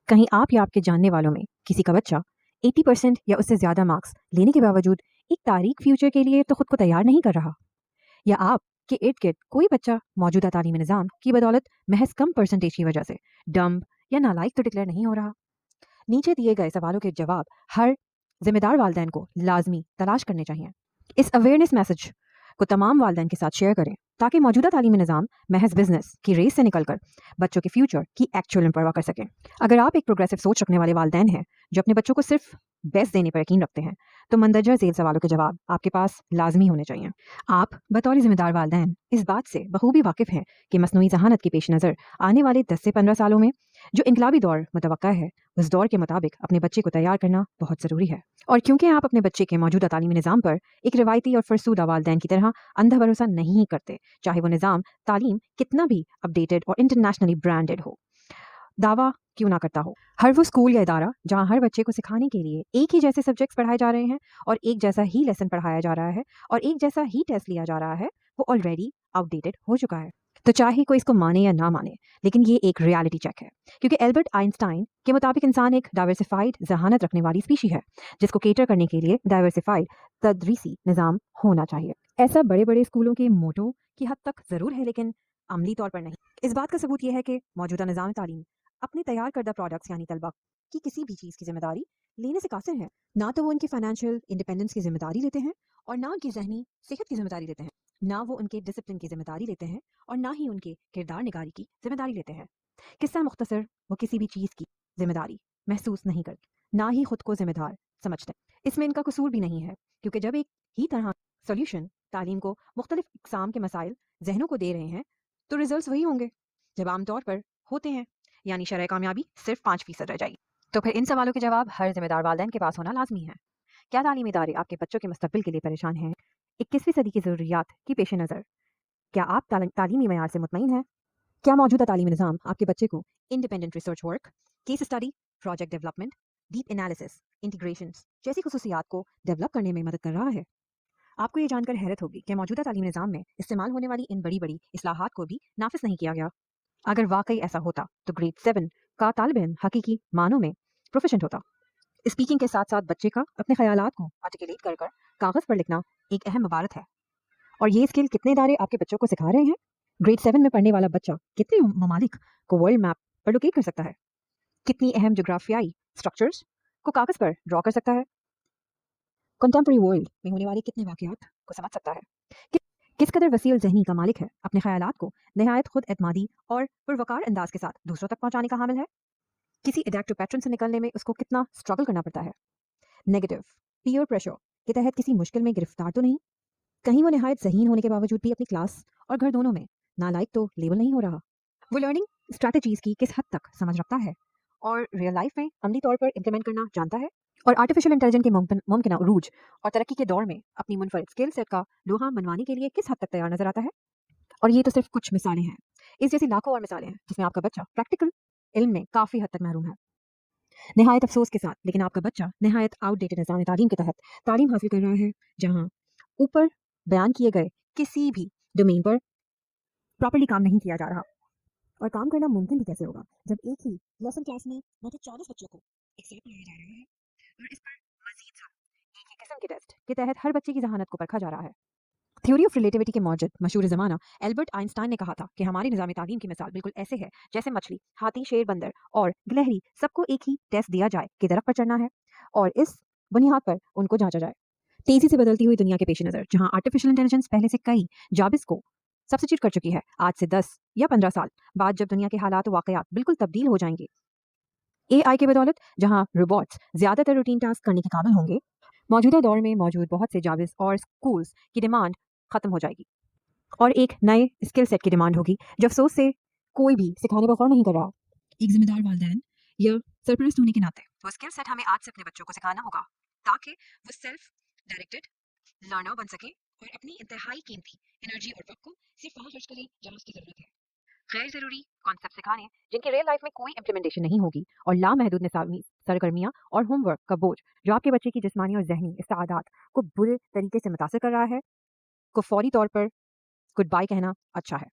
कहीं आप या आपके जानने वालों में किसी का बच्चा 80% या उससे ज़्यादा मार्क्स लेने के बावजूद एक तारीख फ्यूचर के लिए तो खुद को तैयार नहीं कर रहा, या आप के इर्द गिर्द कोई बच्चा मौजूदा तालीमी निज़ाम की बदौलत महज कम परसेंटेज की वजह से डम्ब या नालायक तो डिक्लेयर नहीं हो रहा। नीचे दिए गए सवालों के जवाब हर जिम्मेदार वालिदैन को लाजमी तलाश करने चाहिए। इस अवेयरनेस मैसेज को तमाम वालिदैन के साथ शेयर करें ताकि मौजूदा तालीमी निज़ाम महज बिजनेस की रेस से निकलकर बच्चों के फ्यूचर की एक्चुअल में परवाह कर सकें। अगर आप एक प्रोग्रेसिव सोच रखने वाले वालिदैन हैं जो अपने बच्चों को सिर्फ बेस्ट देने पर यकीन रखते हैं, तो मंदरजा झेल सवालों के जवाब आपके पास लाजमी होने चाहिए। आप बतौर जिम्मेदार वालिदैन इस बात से बखूबी वाकिफ़ हैं कि मसनूई जहानत के पेश नज़र आने वाले 10 से 15 सालों में जो इनकलाबी दौर मुतवक्का है, उस दौर के मुताबिक अपने बच्चे को तैयार करना बहुत ज़रूरी है। और क्योंकि आप अपने बच्चे के मौजूदा तालीमी निज़ाम पर एक रिवायती और फरसूदा वालिदैन की तरह अंधा भरोसा नहीं करते, चाहे वो निज़ाम तालीम कितना भी अपडेटेड और इंटरनेशनली ब्रांडेड हो, दावा क्यों ना करता हो। हर वो स्कूल या इदारा जहाँ हर बच्चे को सिखाने के लिए एक ही जैसे सब्जेक्ट्स पढ़ाए जा रहे हैं और एक जैसा ही लेसन पढ़ाया जा रहा है और एक जैसा ही टेस्ट लिया जा रहा है, वो ऑलरेडी आउटडेटेड हो चुका है। तो चाहे कोई इसको माने या ना माने, लेकिन ये एक रियलिटी चेक है, क्योंकि एल्बर्ट आइंस्टाइन के मुताबिक इंसान एक डाइवर्सिफाइड जहानत रखने वाली स्पीशी है जिसको केटर करने के लिए डाइवर्सिफाइड तदरीसी निज़ाम होना चाहिए। ऐसा बड़े बड़े स्कूलों के मोटो की हद तक ज़रूर है, लेकिन अमली तौर पर नहीं। इस बात का सबूत यह है कि मौजूदा निज़ाम तालीम अपने तैयार करदा प्रोडक्ट्स यानी तलबा की किसी भी चीज़ की जिम्मेदारी लेने से कासिर हैं। ना तो वो उनकी फाइनेंशियल इंडिपेंडेंस की जिम्मेदारी लेते हैं और ना उनकी जहनी सेहत की जिम्मेदारी लेते हैं, ना वो उनके डिसिप्लिन की जिम्मेदारी लेते हैं और ना ही उनके किरदार निगारी की जिम्मेदारी लेते हैं। किस्सा मुख्तसर, वो किसी भी चीज़ की जिम्मेदारी महसूस नहीं करते, ना ही खुद को जिम्मेदार समझते। इसमें इनका कसूर भी नहीं है, क्योंकि जब एक ही तरह सोल्यूशन तालीम को मुख्तलिफ इकसाम के मसाइल जहनों को दे रहे हैं, तो रिजल्ट्स वही होंगे जब आमतौर पर होते हैं, यानी शरह कामयाबी सिर्फ 5% रह जाएगी। तो फिर इन सवालों के जवाब हर जिम्मेदार वालिदैन के पास होना लाजमी है। क्या तालीमी इदारे आपके बच्चों के मुस्तकबिल के लिए परेशान हैं? 21वीं सदी की ज़रूरियात की पेश नज़र क्या आप तालीमी मयार से मुतमईन हैं? क्या मौजूदा तालीमी निज़ाम आपके बच्चे को independent research work, case study, project development, deep analysis, integration जैसी खुसूसियात को डेवलप करने में मदद कर रहा है? आपको ये जानकर हैरत होगी कि मौजूदा तालीमी निज़ाम में इस्तेमाल होने वाली इन बड़ी बड़ी इस्लाहात को भी नाफिज नहीं किया गया। अगर वाकई ऐसा होता तो ग्रेड 7 का तालिब इल्म हकीकी मानों में प्रोफिशेंट होता। स्पीकिंग के साथ साथ बच्चे का अपने ख्यालात को आर्टिकुलेट कर कर कागज़ पर लिखना एक अहम महारत है। और ये स्किल कितने इदारे आपके बच्चों को सिखा रहे हैं? ग्रेड 7 में पढ़ने वाला बच्चा कितने ममालिक को वर्ल्ड मैप पर लोकेट कर सकता है? कितनी अहम जोग्राफियाई स्ट्रक्चर्स को कागज़ पर ड्रॉ कर सकता है? कंटेम्प्रेरी वर्ल्ड में होने वाले कितने वाक़यात को समझ सकता है? किस कदर वसील ज़हनी का मालिक है, अपने ख़यालात को नहायत खुद एतमादी और पुरवकार अंदाज के साथ दूसरों तक पहुँचाने का हामिल है? किसी एडेप्टिव पैटर्न से निकलने में उसको कितना स्ट्रगल करना पड़ता है? नेगेटिव पीयर प्रेशर के तहत किसी मुश्किल में गिरफ्तार तो नहीं? कहीं वो नहायत ज़हीन होने के बावजूद भी अपनी क्लास और घर दोनों में नालायक तो लेबल नहीं हो रहा? वो लर्निंग स्ट्रैटेजीज़ की किस हद तक समझ रखता है और रियल लाइफ में अमली तौर पर इम्प्लीमेंट करना जानता है? और आर्टिफिशियल इंटेलिजेंस के मुमकिन उरूज और तरक्की के दौर में अपनी मुनफरिद स्किल सेट का लोहा मनवाने के लिए किस हद तक तैयार नजर आता है? और ये तो सिर्फ कुछ मिसालें हैं, इस जैसी लाखों और मिसालें हैं जिसमें आपका बच्चा प्रैक्टिकल इल्म में काफ़ी हद तक महरूम है। नहायत अफसोस के साथ, लेकिन आपका बच्चा नहायत आउटडेटेड निज़ाम तालीम के तहत तालीम हासिल कर रहा है, जहाँ ऊपर बयान किए गए किसी भी डोमेन पर प्रॉपर्ली काम नहीं किया जा रहा। और काम करना मुमकिन भी कैसे होगा जब एक ही लेसन क्लास में मात्र 40 बच्चों को एक साथ पढ़ाया जा रहा है और इस पर मजीद एक ही किस्म के टेस्ट के तहत हर बच्चे की जहानत को परखा जा रहा है। थ्योरी ऑफ रिलेटिविटी के मौजूद मशहूर ज़माना एल्बर्ट आइंस्टाइन ने कहा था कि हमारे निज़ाम तालीम की मिसाल बिल्कुल ऐसे है जैसे मछली, हाथी, शेर, बंदर और गिलहरी सबको एक ही टेस्ट दिया जाए कि दरख्त पर चढ़ना है और इस बुनियाद पर उनको जांचा जाए। तेजी से बदलती हुई दुनिया के पेश नज़र जहाँ आर्टिफिशियल इंटेलिजेंस पहले से कई जॉब्स को सब्स्टिट्यूट कर चुकी है, आज से 10 या 15 साल बाद जब दुनिया के हालात वाक़यात बिल्कुल तब्दील हो जाएंगे, AI के बदौलत जहां रोबोट्स ज़्यादातर रूटीन टास्क करने के काबिल होंगे, मौजूदा दौर में मौजूद बहुत से जॉब्स और स्कूल्स की डिमांड ख़त्म हो जाएगी और एक नए स्किल सेट की डिमांड होगी जो अफसोस से कोई भी सिखाने पर गौर नहीं कर रहा। एक जिम्मेदार वालिदैन या सरपरस्त होने के नाते वो स्किल सेट हमें आज से अपने बच्चों को सिखाना होगा ताकि वो सेल्फ डायरेक्टेड लर्नर बन सके और अपनी इंतहाई कीमती एनर्जी और वक्त को सिर्फ वहाँ खर्च करें जहाँ उसकी ज़रूरत है। गैर ज़रूरी कॉन्सेप्ट सिखाने जिनकी रियल लाइफ में कोई इम्प्लीमेंटेशन नहीं होगी और लामहदूद निसाबी सरगर्मियाँ और होमवर्क का बोझ जो आपके बच्चे की जिस्मानी और जहनी इस्तादात को बुरे तरीके से मुतासर कर रहा है, को फौरी तौर पर गुड बाय कहना अच्छा है।